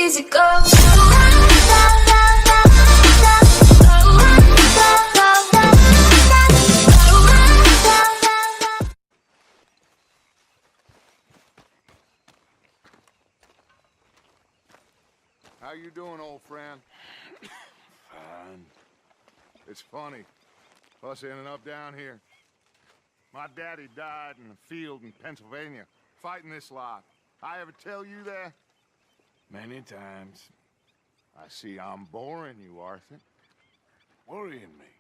easy go. How you doing, old friend? Fine. It's funny, us ending up down here. My daddy died in a field in Pennsylvania, fighting this lot. I ever tell you that? Many times. I see I'm boring you, Arthur. Worrying me.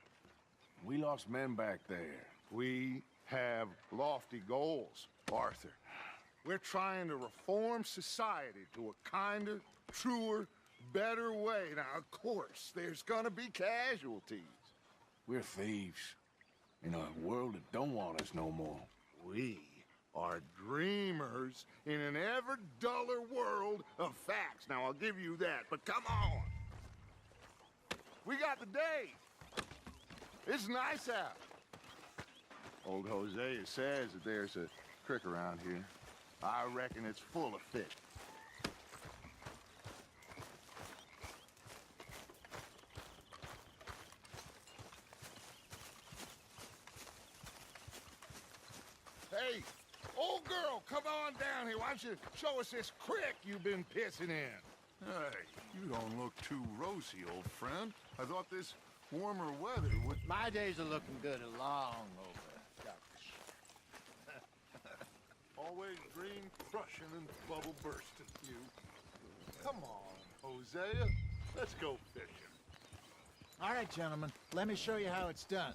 We lost men back there. We have lofty goals, Arthur. We're trying to reform society to a kinder, truer, better way. Now, of course, there's gonna be casualties. We're thieves. In a world that don't want us no more. We are dreamers in an ever duller world of facts. Now, I'll give you that, but come on. We got the day. It's nice out. Old Hosea says that there's a creek around here. I reckon it's full of fish. Hey, old girl, come on down here. Why don't you show us this creek you've been pissing in? Hey, you don't look too rosy, old friend. I thought this warmer weather would... My days are looking good along over, Ducks. Always dream crushing and bubble bursting, you. Come on, Hosea. Let's go fishing. All right, gentlemen, let me show you how it's done.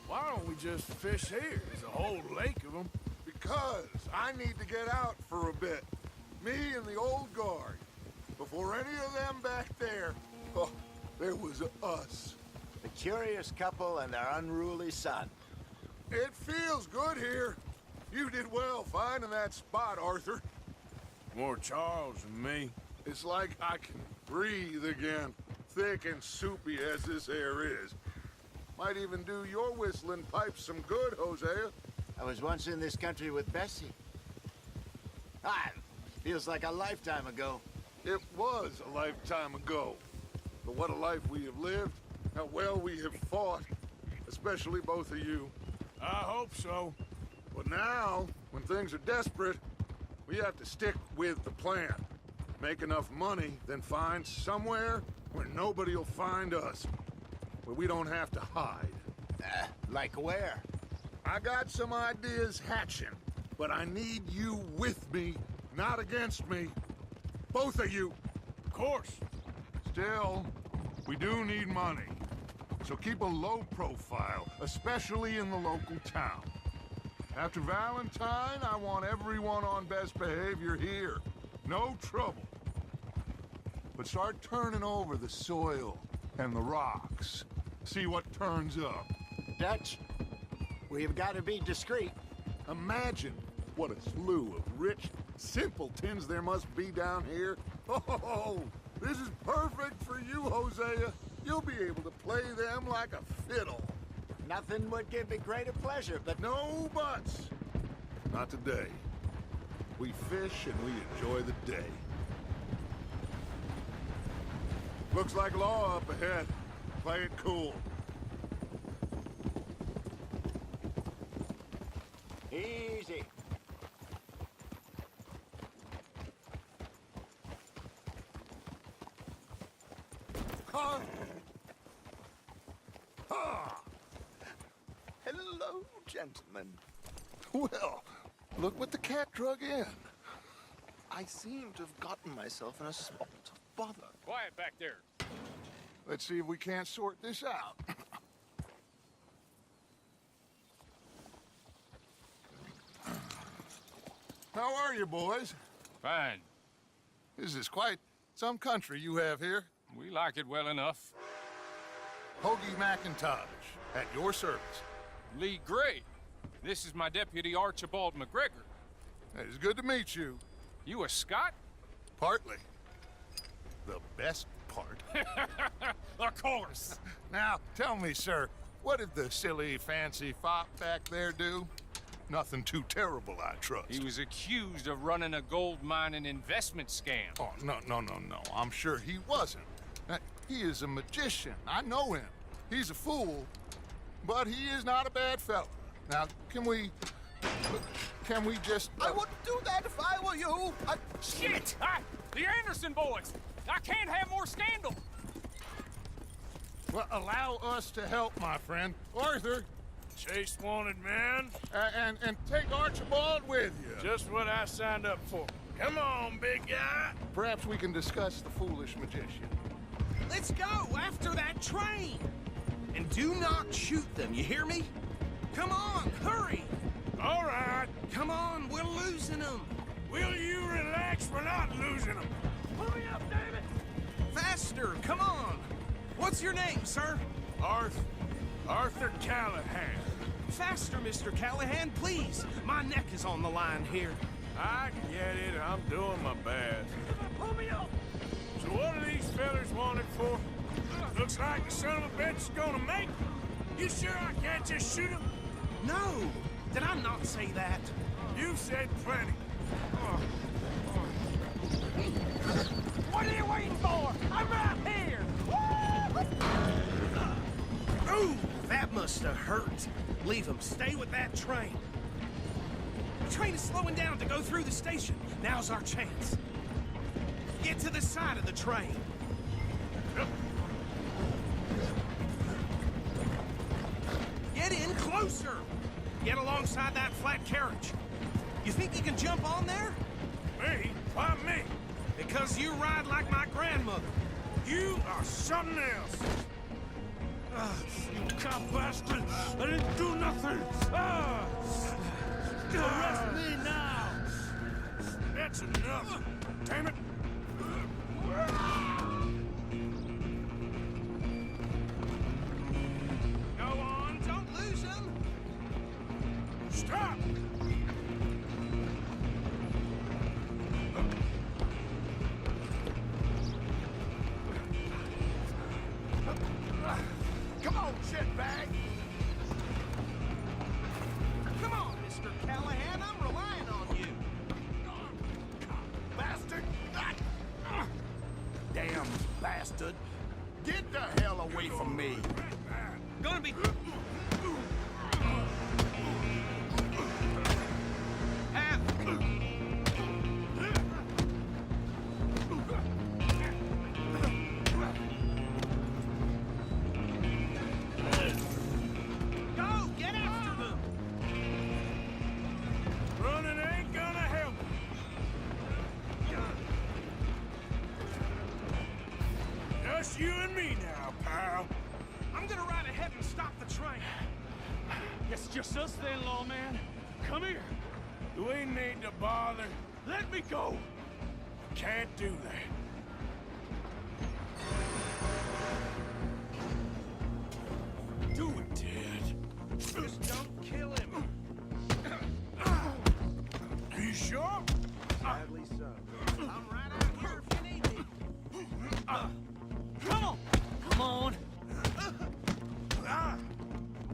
Why don't we just fish here? There's a whole lake of them. Because I need to get out for a bit. Me and the old guard. Before any of them back there, oh, there was us. The curious couple and their unruly son. It feels good here. You did well finding that spot, Arthur. More Charles than me. It's like I can breathe again, thick and soupy as this air is. Might even do your whistling pipes some good, Hosea. I was once in this country with Bessie. Ah, feels like a lifetime ago. It was a lifetime ago. But what a life we have lived, how well we have fought, especially both of you. I hope so. But now, when things are desperate, we have to stick with the plan. Make enough money, then find somewhere where nobody will find us. Where we don't have to hide. Like where? I got some ideas hatching, but I need you with me, not against me. Both of you. Of course. Still, we do need money. So keep a low profile, especially in the local town. After Valentine, I want everyone on best behavior here. No trouble. But start turning over the soil and the rocks. See what turns up. Dutch, we've got to be discreet. Imagine what a slew of rich simpletons there must be down here. Oh, this is perfect for you, Hosea. You'll be able to play them like a fiddle. Nothing would give me greater pleasure, but No buts. Not today. We fish and we enjoy the day. Looks like law up ahead. Play it cool. easy. Huh? Ah. Hello, gentlemen. Well, look what the cat drug in. I seem to have gotten myself in a spot of bother. Quiet back there. Let's see if we can't sort this out. How are you, boys? Fine. This is quite some country you have here. We like it well enough. Hoagie McIntosh, at your service. Lee Gray. This is my deputy, Archibald McGregor. It's good to meet you. You a Scot? Partly. The best part. Of course. Now, tell me, sir, what did the silly, fancy fop back there do? Nothing too terrible, I trust. He was accused of running a gold mining investment scam. Oh, no. I'm sure he wasn't. He is a magician. I know him. He's a fool, but he is not a bad fellow. Now, can we just... I wouldn't do that if I were you. Shit! The Anderson boys! I can't have more scandal! Well, allow us to help, my friend. Arthur, Chase wanted man. and take Archibald with you. Just what I signed up for. Come on, big guy. Perhaps we can discuss the foolish magician. Let's go after that train! And do not shoot them, you hear me? Come on, hurry! All right. Come on, we're losing them! Will you relax? We're not losing them. Hurry up, David! Faster, come on! What's your name, sir? Arthur Callahan. Faster, Mr. Callahan, please! My neck is on the line here. I get it. I'm doing my best. Pull me up! So what are these fellers wanted for? Looks like the son of a bitch is gonna make it. You sure I can't just shoot him? No! Did I not say that? You've said plenty. What are you waiting for? I'm right here! Ooh, that must have hurt. Leave him. Stay with that train. The train is slowing down to go through the station. Now's our chance. Get to the side of the train. Get in closer. Get alongside that flat carriage. You think you can jump on there? Me? Why me? Because you ride like my grandmother. You are something else. You cop bastard! I didn't do nothing! Arrest me now! That's enough! Damn it! Go on, don't lose him! Stop! Come on, shitbag! Come on, Mr. Callahan, I'm relying on you. Bastard! Damn bastard! Get the hell away from me! Gonna be... Go, get after them! Running ain't gonna help. Just you and me now, pal. I'm gonna ride ahead and stop the train. It's just us then, lawman. Come here. Do we need to bother? Let me go. Can't do that. Do it, Ted. Just don't kill him. Are you sure? Sadly so. I'm right out here if you need me. Come on. Come on.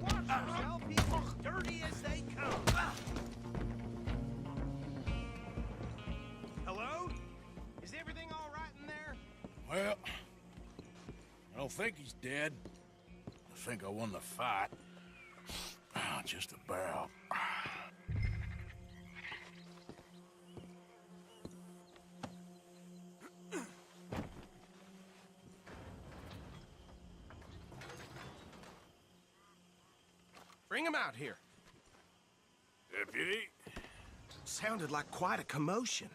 Watch yourself, he's as dirty as they come. Hello? Is everything all right in there? Well, I don't think he's dead. I think I won the fight. Just about. Bring him out here. Deputy, Sounded like quite a commotion.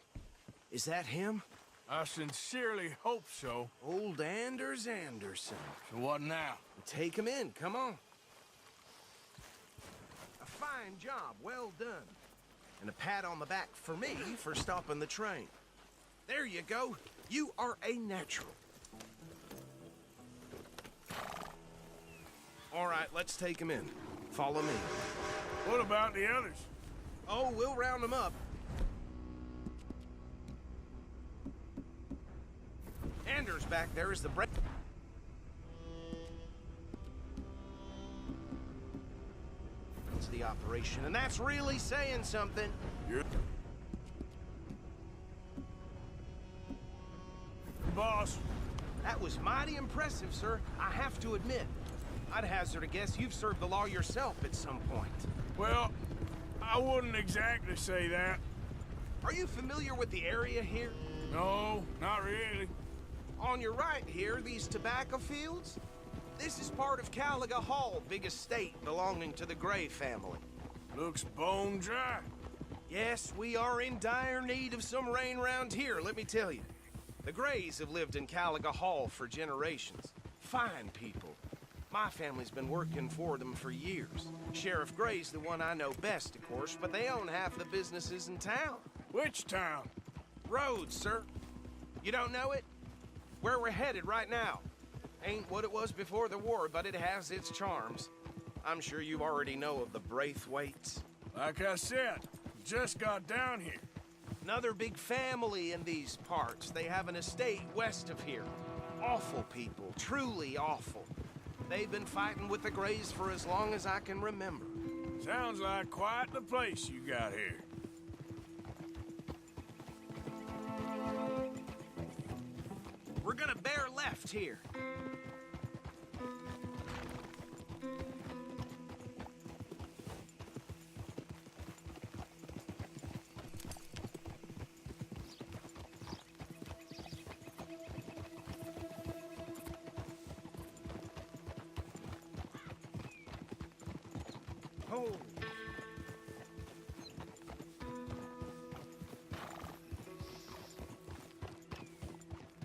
Is that him? I sincerely hope so. Old Anders Anderson. So what now? Take him in, come on. A fine job, well done. And a pat on the back for me for stopping the train. There you go. You are a natural. All right, let's take him in. Follow me. What about the others? Oh, we'll round them up. Anders back there is the break. It's the operation, and that's really saying something. You're... Boss. That was mighty impressive, sir. I have to admit. I'd hazard a guess you've served the law yourself at some point. Well, I wouldn't exactly say that. Are you familiar with the area here? No, not really. On your right here, these tobacco fields? This is part of Caliga Hall, big estate belonging to the Gray family. Looks bone dry. Yes, we are in dire need of some rain round here, let me tell you. The Grays have lived in Caliga Hall for generations. Fine people. My family's been working for them for years. Sheriff Gray's the one I know best, of course, but they own half the businesses in town. Which town? Rhodes, sir. You don't know it? Where we're headed right now. Ain't what it was before the war, but it has its charms. I'm sure you already know of the Braithwaites. Like I said, just got down here. Another big family in these parts. They have an estate west of here. Awful people, truly awful. They've been fighting with the Grays for as long as I can remember. Sounds like quite the place you got here. We're gonna bear left here. Oh.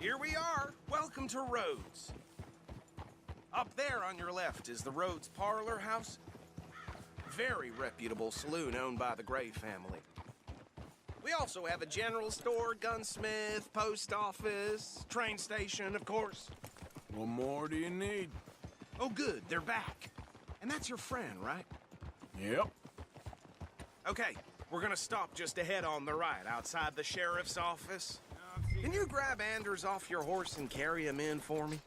Here we are. Welcome to Rhodes. Up there on your left is the Rhodes Parlor House. Very reputable saloon owned by the Gray family. We also have a general store, gunsmith, post office, train station, of course. What more do you need? Oh, good. They're back. And that's your friend, right? Yep. Okay, we're gonna stop just ahead on the right, outside the sheriff's office. Can you grab Anders off your horse and carry him in for me?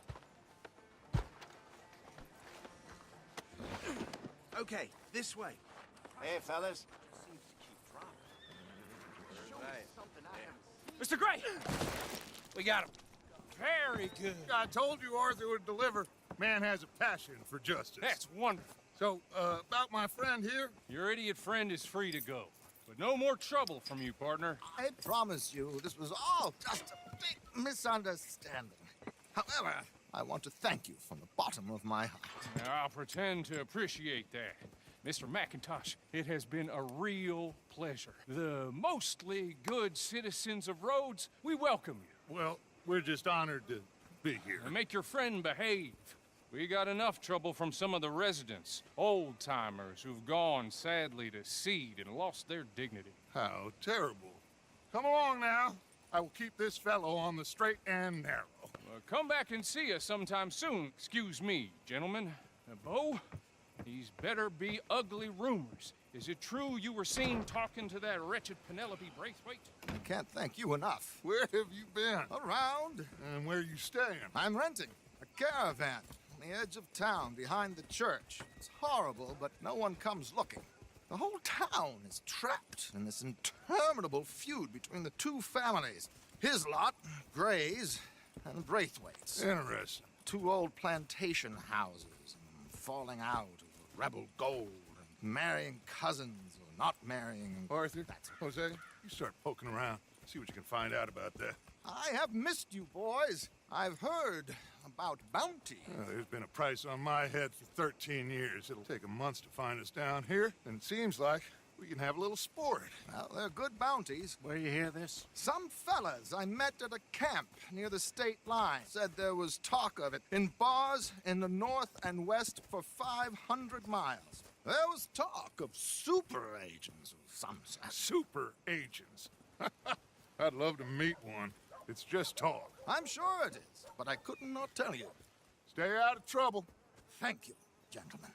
Okay, this way. Hey, fellas. Mr. Gray! We got him. Very good. I told you Arthur would deliver. Man has a passion for justice. That's wonderful. So, about my friend here? Your idiot friend is free to go. But no more trouble from you, partner. I promise you, this was all just a big misunderstanding. However, I want to thank you from the bottom of my heart. Now, I'll pretend to appreciate that. Mr. McIntosh, it has been a real pleasure. The mostly good citizens of Rhodes, we welcome you. Well, we're just honored to be here. Now make your friend behave. We got enough trouble from some of the residents, old-timers who've gone, sadly, to seed and lost their dignity. How terrible. Come along now. I will keep this fellow on the straight and narrow. Come back and see us sometime soon. Excuse me, gentlemen. Bo, these better be ugly rumors. Is it true you were seen talking to that wretched Penelope Braithwaite? I can't thank you enough. Where have you been? Around. And where you staying? I'm renting a caravan on the edge of town behind the church. It's horrible, but no one comes looking. The whole town is trapped in this interminable feud between the two families. His lot, Gray's, and Braithwaite's. Interesting. Two old plantation houses, falling out over rebel gold, and marrying cousins or not marrying. Arthur, That's Jose, you start poking around. See what you can find out about that. I have missed you, boys. I've heard about bounty. There's been a price on my head for 13 years. It'll take a month to find us down here, and it seems like we can have a little sport. Well, they're good bounties. Where you hear this? Some fellas I met at a camp near the state line said there was talk of it in bars in the north and west for 500 miles. There was talk of super agents of some sort. Super agents. I'd love to meet one. It's just talk. I'm sure it is, but I couldn't not tell you. Stay out of trouble. Thank you, gentlemen.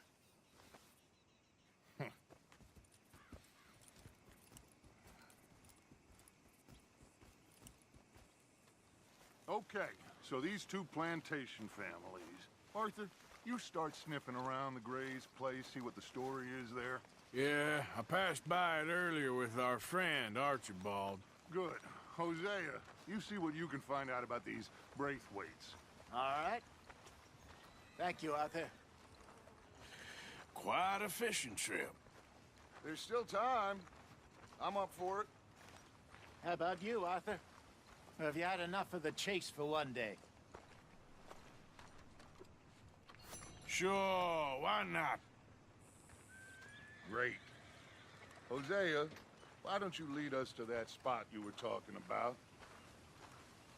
Okay, so these two plantation families. Arthur, you start sniffing around the Gray's place, see what the story is there. Yeah, I passed by it earlier with our friend, Archibald. Good. Hosea, you see what you can find out about these Braithwaites. All right. Thank you, Arthur. Quite a fishing trip. There's still time. I'm up for it. How about you, Arthur? Or have you had enough of the chase for one day? Sure, why not? Great. Hosea, why don't you lead us to that spot you were talking about?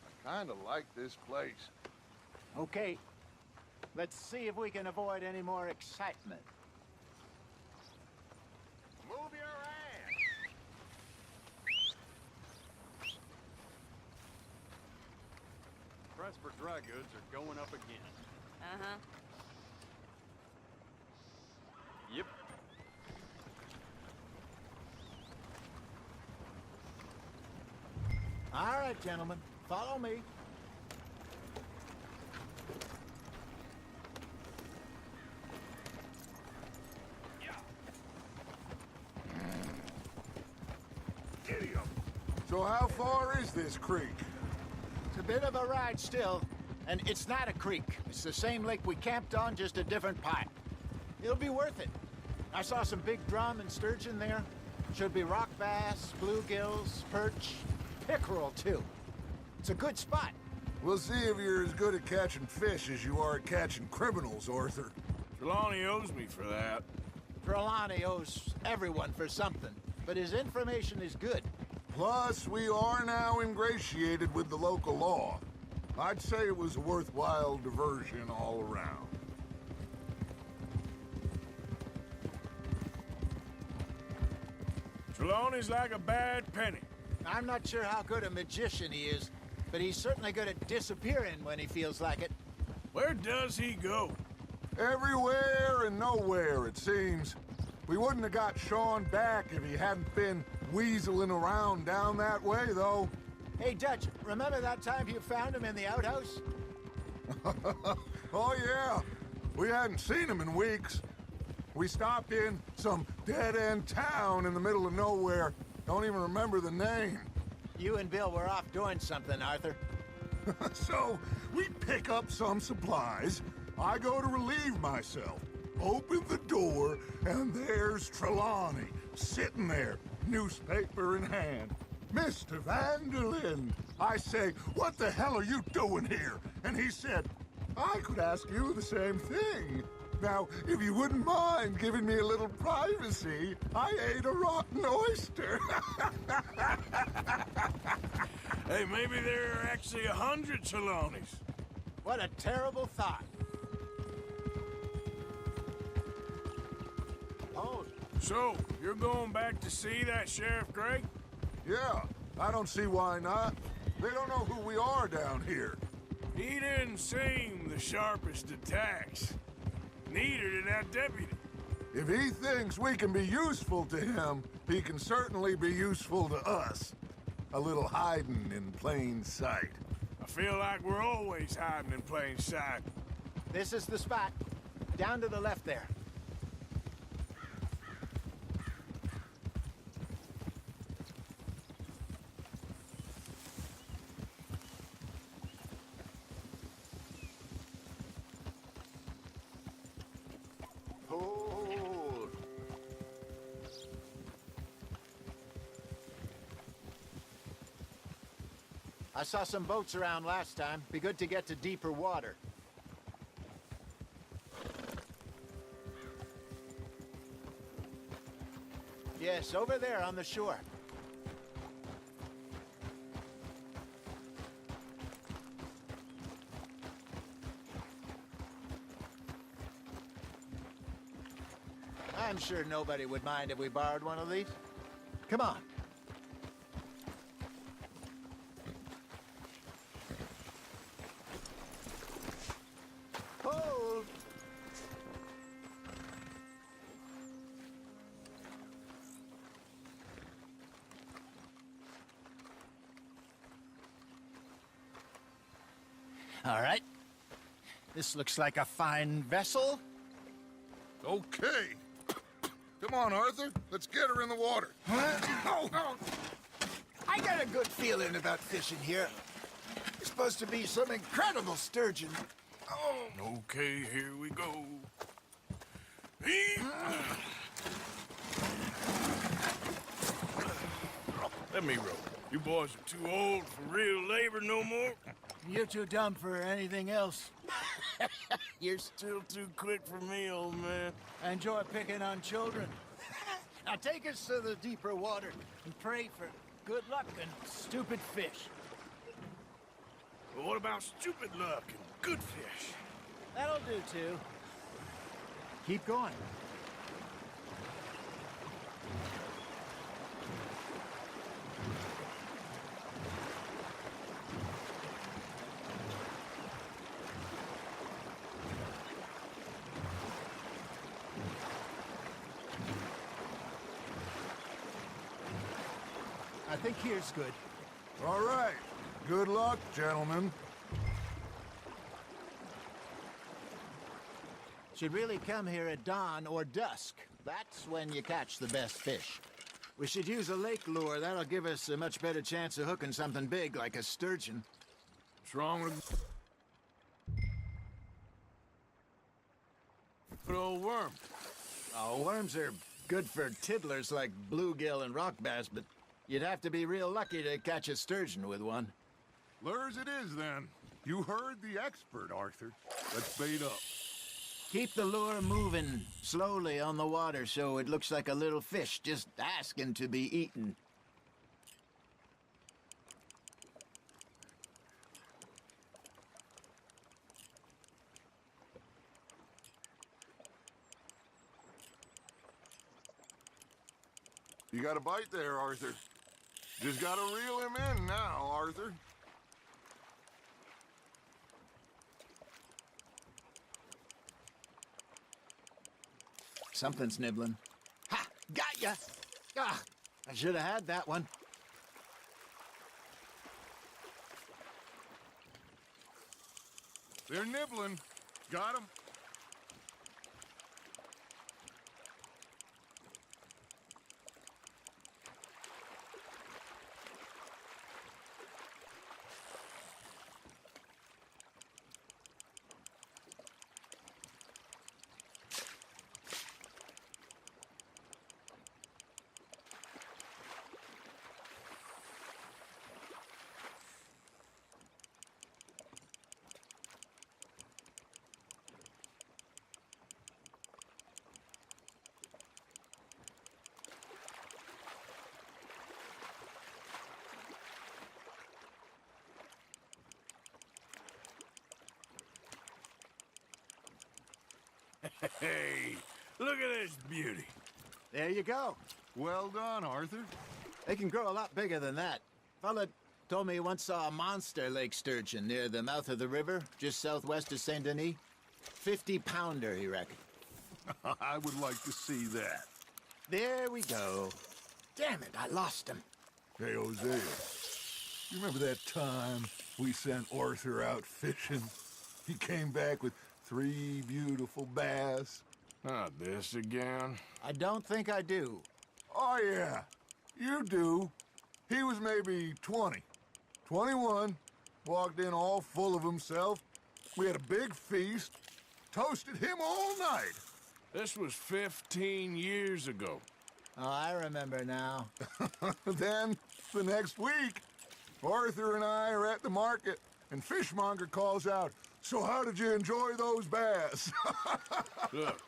I kind of like this place. Okay. Let's see if we can avoid any more excitement. Move your ass! Price for dry goods are going up again. Uh-huh. Yep. All right, gentlemen. Follow me. Idiot! So how far is this creek? It's a bit of a ride still, and it's not a creek. It's the same lake we camped on, just a different part. It'll be worth it. I saw some big drum and sturgeon there. Should be rock bass, bluegills, perch, pickerel, too. It's a good spot. We'll see if you're as good at catching fish as you are at catching criminals, Arthur. Trelawney owes me for that. Trelawney owes everyone for something, but his information is good. Plus, we are now ingratiated with the local law. I'd say it was a worthwhile diversion all around. Trelawney's like a bad penny. I'm not sure how good a magician he is, but he's certainly good at disappearing when he feels like it. Where does he go? Everywhere and nowhere, it seems. We wouldn't have got Sean back if he hadn't been weaseling around down that way, though. Hey, Dutch, remember that time you found him in the outhouse? Oh, yeah. We hadn't seen him in weeks. We stopped in some dead-end town in the middle of nowhere. Don't even remember the name. You and Bill were off doing something, Arthur. So, we pick up some supplies. I go to relieve myself. Open the door, and there's Trelawney, sitting there, newspaper in hand. Mr. Vanderlyn. I say, what the hell are you doing here? And he said, I could ask you the same thing. Now, if you wouldn't mind giving me a little privacy, I ate a rotten oyster. Hey, maybe there are actually 100 Trelawneys. What a terrible thought. Oh, So, you're going back to see that Sheriff Gray? Yeah, I don't see why not. They don't know who we are down here. He didn't seem the sharpest attacks. Neither did that deputy. If he thinks we can be useful to him, he can certainly be useful to us. A little hiding in plain sight. I feel like we're always hiding in plain sight. this is the spot. Down to the left there. Hold. I saw some boats around last time. Be good to get to deeper water. Yes, over there on the shore. I'm sure nobody would mind if we borrowed one of these. Come on. Hold. All right. This looks like a fine vessel. Okay. Come on, Arthur. Let's get her in the water. Oh, I got a good feeling about fishing here. It's supposed to be some incredible sturgeon. Oh. Okay, here we go. Let me row. You boys are too old for real labor no more. You're too dumb for anything else. You're still too quick for me, old man. I enjoy picking on children. Now take us to the deeper water and pray for good luck and stupid fish. But what about stupid luck and good fish? That'll do, too. Keep going. I think here's good. All right. Good luck, gentlemen. Should really come here at dawn or dusk. That's when you catch the best fish. We should use a lake lure. That'll give us a much better chance of hooking something big like a sturgeon. What's wrong with good old worm? Oh, worms are good for tiddlers like bluegill and rock bass, but you'd have to be real lucky to catch a sturgeon with one. Lures it is, then. You heard the expert, Arthur. Let's bait up. Keep the lure moving slowly on the water so it looks like a little fish just asking to be eaten. You got a bite there, Arthur. Just gotta reel him in now, Arthur. Something's nibbling. Ha! Got ya! Ah, I should have had that one. They're nibbling. Got him. Hey, look at this beauty. There you go. Well done, Arthur. They can grow a lot bigger than that. Fella told me he once saw a monster lake sturgeon near the mouth of the river, just southwest of Saint Denis. 50-pounder, he reckoned. I would like to see that. There we go. Damn it, I lost him. Hey, Hosea, you remember that time we sent Arthur out fishing? He came back with 3 beautiful bass. Not this again. I don't think I do. Oh, yeah, you do. He was maybe 20, 21, walked in all full of himself. We had a big feast, toasted him all night. This was 15 years ago. Oh, I remember now. Then, the next week, Arthur and I are at the market, and Fishmonger calls out, "So how did you enjoy those bass?" Look,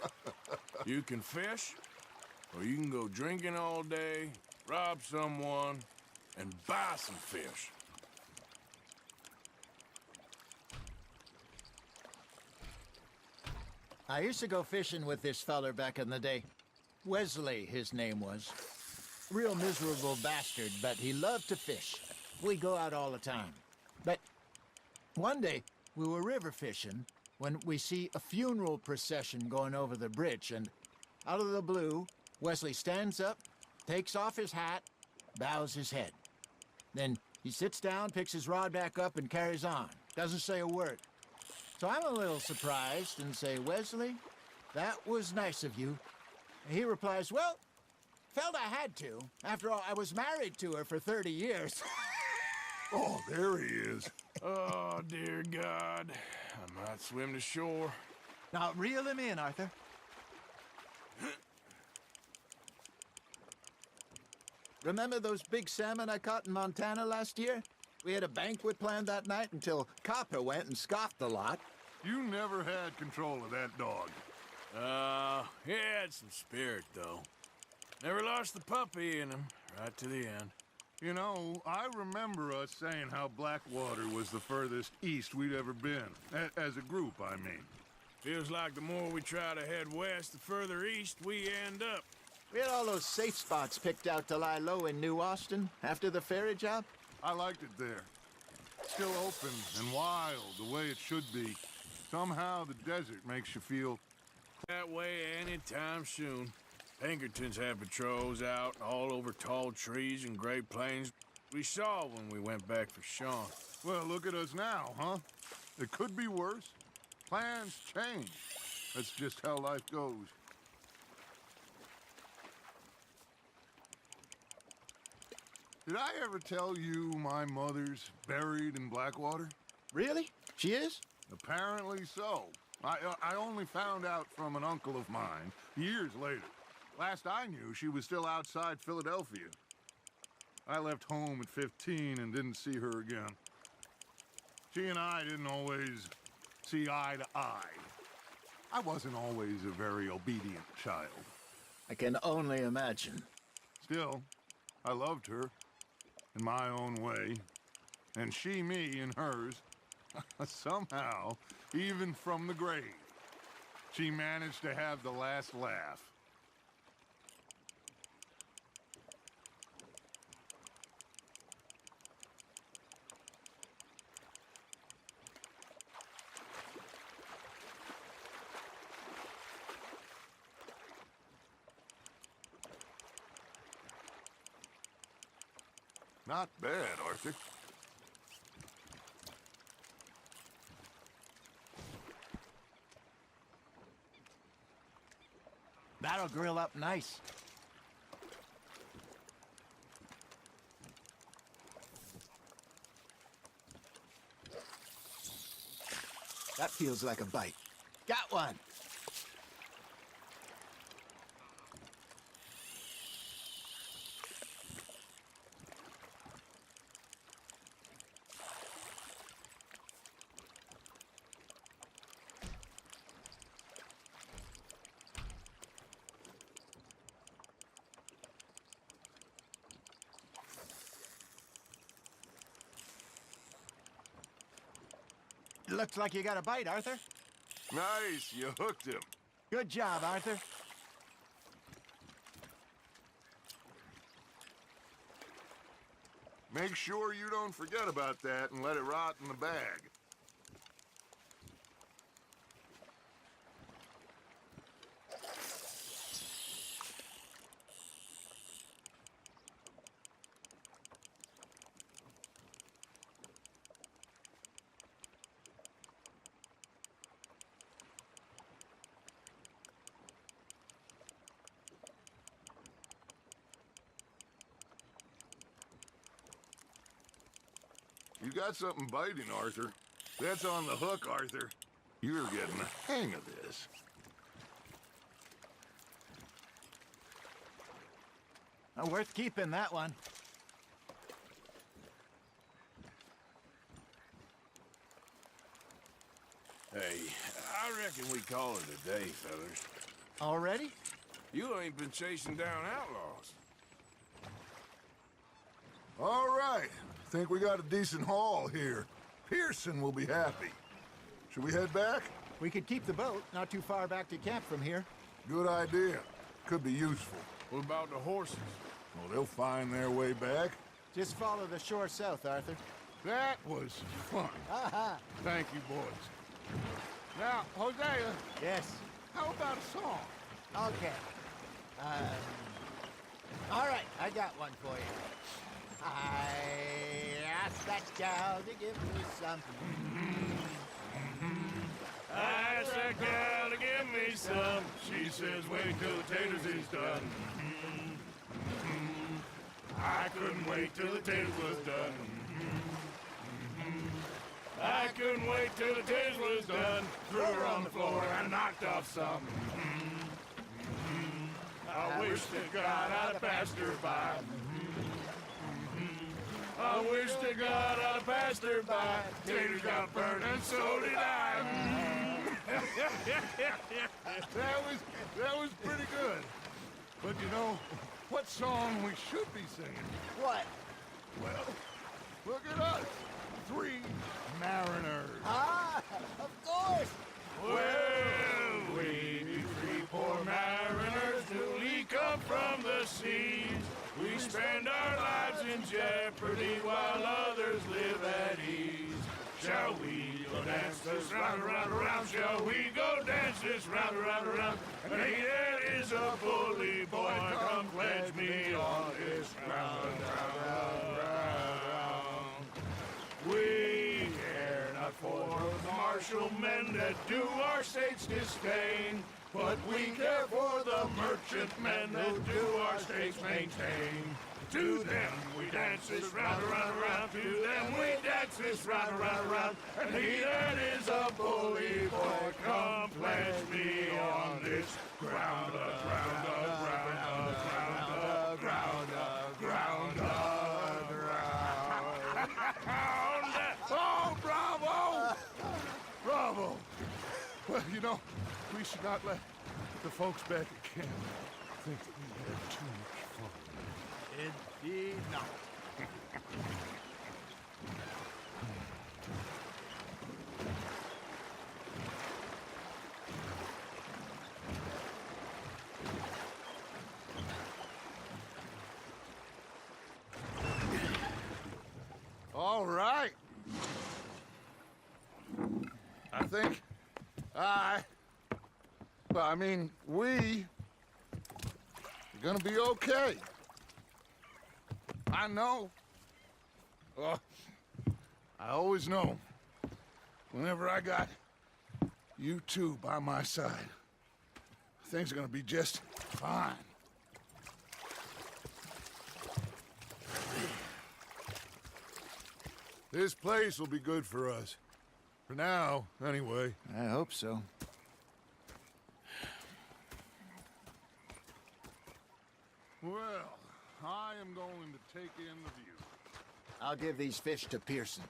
you can fish, or you can go drinking all day, rob someone, and buy some fish. I used to go fishing with this feller back in the day. Wesley, his name was. Real miserable bastard, but he loved to fish. We go out all the time. But one day, we were river fishing when we see a funeral procession going over the bridge, and out of the blue, Wesley stands up, takes off his hat, bows his head. Then he sits down, picks his rod back up, and carries on. Doesn't say a word. So I'm a little surprised and say, Wesley, that was nice of you. And he replies, well, felt I had to. After all, I was married to her for 30 years. Oh, there he is. Oh, dear God. I might swim to shore. Now, reel him in, Arthur. Remember those big salmon I caught in Montana last year? We had a banquet planned that night until Copper went and scoffed a lot. You never had control of that dog. He had some spirit, though. Never lost the puppy in him, right to the end. You know, I remember us saying how Blackwater was the furthest east we'd ever been. As a group, I mean. Feels like the more we try to head west, the further east we end up. We had all those safe spots picked out to lie low in New Austin after the ferry job. I liked it there. Still open and wild, the way it should be. Somehow the desert makes you feel... that way anytime soon. Pinkertons had patrols out all over tall trees and Great Plains. We saw when we went back for Sean. Well, look at us now, huh? It could be worse. Plans change. That's just how life goes. Did I ever tell you my mother's buried in Blackwater? Really? She is? Apparently so. I only found out from an uncle of mine years later. Last I knew, she was still outside Philadelphia. I left home at 15 and didn't see her again. She and I didn't always see eye to eye. I wasn't always a very obedient child. I can only imagine. Still, I loved her in my own way, and she me in hers. Somehow, even from the grave, she managed to have the last laugh. Not bad, Arthur. That'll grill up nice. That feels like a bite. Got one. Looks like you got a bite, Arthur. Nice, you hooked him. Good job, Arthur. Make sure you don't forget about that and let it rot in the bag. You got something biting, Arthur. That's on the hook, Arthur. You're getting the hang of this. Worth keeping, that one. Hey, I reckon we call it a day, fellas. Already? You ain't been chasing down outlaws. All right. Think we got a decent haul here. Pearson will be happy. Should we head back? We could keep the boat not too far back to camp from here. Good idea. Could be useful. What about the horses? Well, they'll find their way back. Just follow the shore south, Arthur. That was fun. Thank you, boys. Now, Hosea, Yes. how about a song? Okay. All right, I got one for you. I asked that gal to give me some. I asked that gal to give me some. She says, wait till the taters is done. I couldn't wait till the taters was done. I couldn't wait till the taters was done. Threw her on the floor and knocked off some. I wish to God I'd have passed her by. I wish to God I'd have passed her by. Taters got burned and so did I. That was pretty good. But you know, what song we should be singing? What? Well, look at us. 3 mariners. Ah, of course. Well, we 3 poor mariners newly come from the seas. We spend our lives in jeopardy while others live at ease. Shall we go dance this round, around, around? Shall we go dance this round, around, around? And there is a bully boy, come pledge me on this round, round, round. We care not for the martial men that do our state's disdain, but we care for the merchantmen that do our state's maintain. To them we dance this round, around, around. To them we dance this round, around, around. And he that is a bully boy, come pledge me on this ground, ground, ground, ground, ground, ground, ground. Oh, bravo! Bravo! Well, you know, we should not let the folks back at camp think that we had too much fun. Indeed not. All right. I think we are gonna be okay. I know. I always know. Whenever I got you two by my side, things are gonna be just fine. This place will be good for us. For now, anyway. I hope so. Well, I am going to take in the view. I'll give these fish to Pearson.